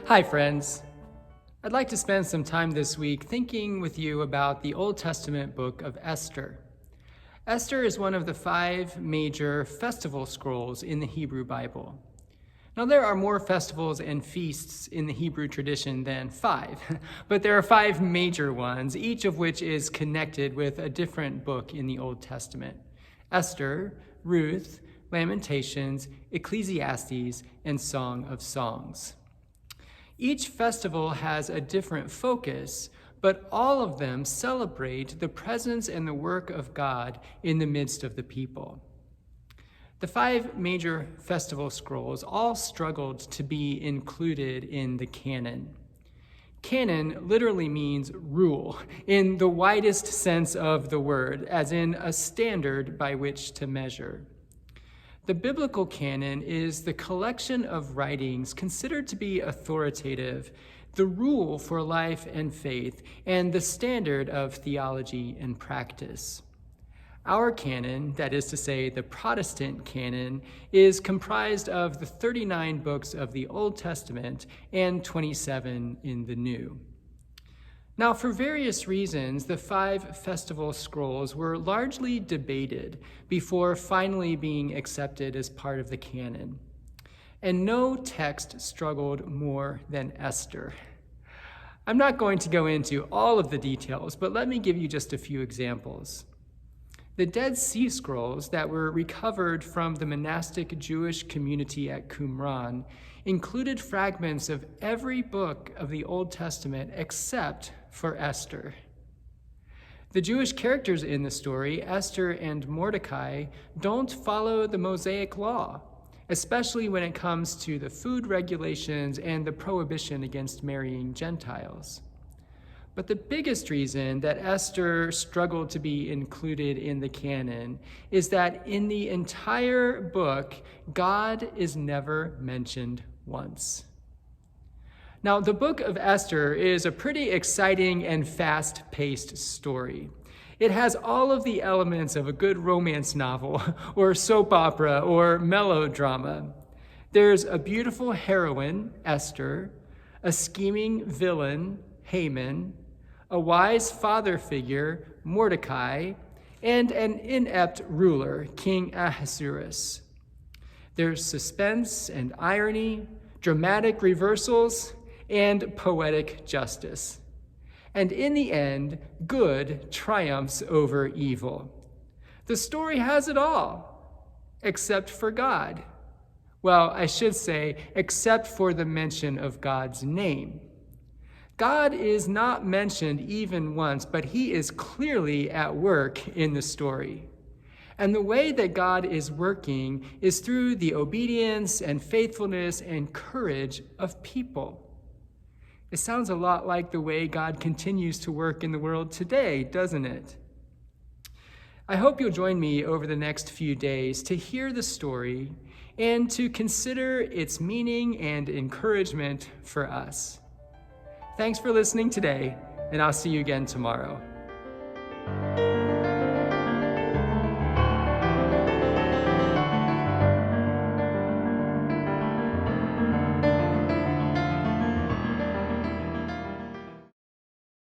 Hi, friends. I'd like to spend some time this week thinking with you about the Old Testament book of Esther. Esther is one of the 5 major festival scrolls in the Hebrew Bible. Now, there are more festivals and feasts in the Hebrew tradition than 5, but there are 5 major ones, each of which is connected with a different book in the Old Testament: Esther, Ruth, Lamentations, Ecclesiastes, and Song of Songs. Each festival has a different focus, but all of them celebrate the presence and the work of God in the midst of the people. The 5 major festival scrolls all struggled to be included in the canon. Canon literally means rule in the widest sense of the word, as in a standard by which to measure. The biblical canon is the collection of writings considered to be authoritative, the rule for life and faith, and the standard of theology and practice. Our canon, that is to say, the Protestant canon, is comprised of the 39 books of the Old Testament and 27 in the New. Now, for various reasons, the 5 festival scrolls were largely debated before finally being accepted as part of the canon. And no text struggled more than Esther. I'm not going to go into all of the details, but let me give you just a few examples. The Dead Sea Scrolls that were recovered from the monastic Jewish community at Qumran included fragments of every book of the Old Testament except for Esther. The Jewish characters in the story, Esther and Mordecai, don't follow the Mosaic law, especially when it comes to the food regulations and the prohibition against marrying Gentiles. But the biggest reason that Esther struggled to be included in the canon is that in the entire book, God is never mentioned once. Now, the Book of Esther is a pretty exciting and fast-paced story. It has all of the elements of a good romance novel, or soap opera, or melodrama. There's a beautiful heroine, Esther, a scheming villain, Haman, a wise father figure, Mordecai, and an inept ruler, King Ahasuerus. There's suspense and irony, dramatic reversals, and poetic justice. And in the end, good triumphs over evil. The story has it all, except for God. Well, I should say, except for the mention of God's name. God is not mentioned even once, but he is clearly at work in the story. And the way that God is working is through the obedience and faithfulness and courage of people. It sounds a lot like the way God continues to work in the world today, doesn't it? I hope you'll join me over the next few days to hear the story and to consider its meaning and encouragement for us. Thanks for listening today, and I'll see you again tomorrow.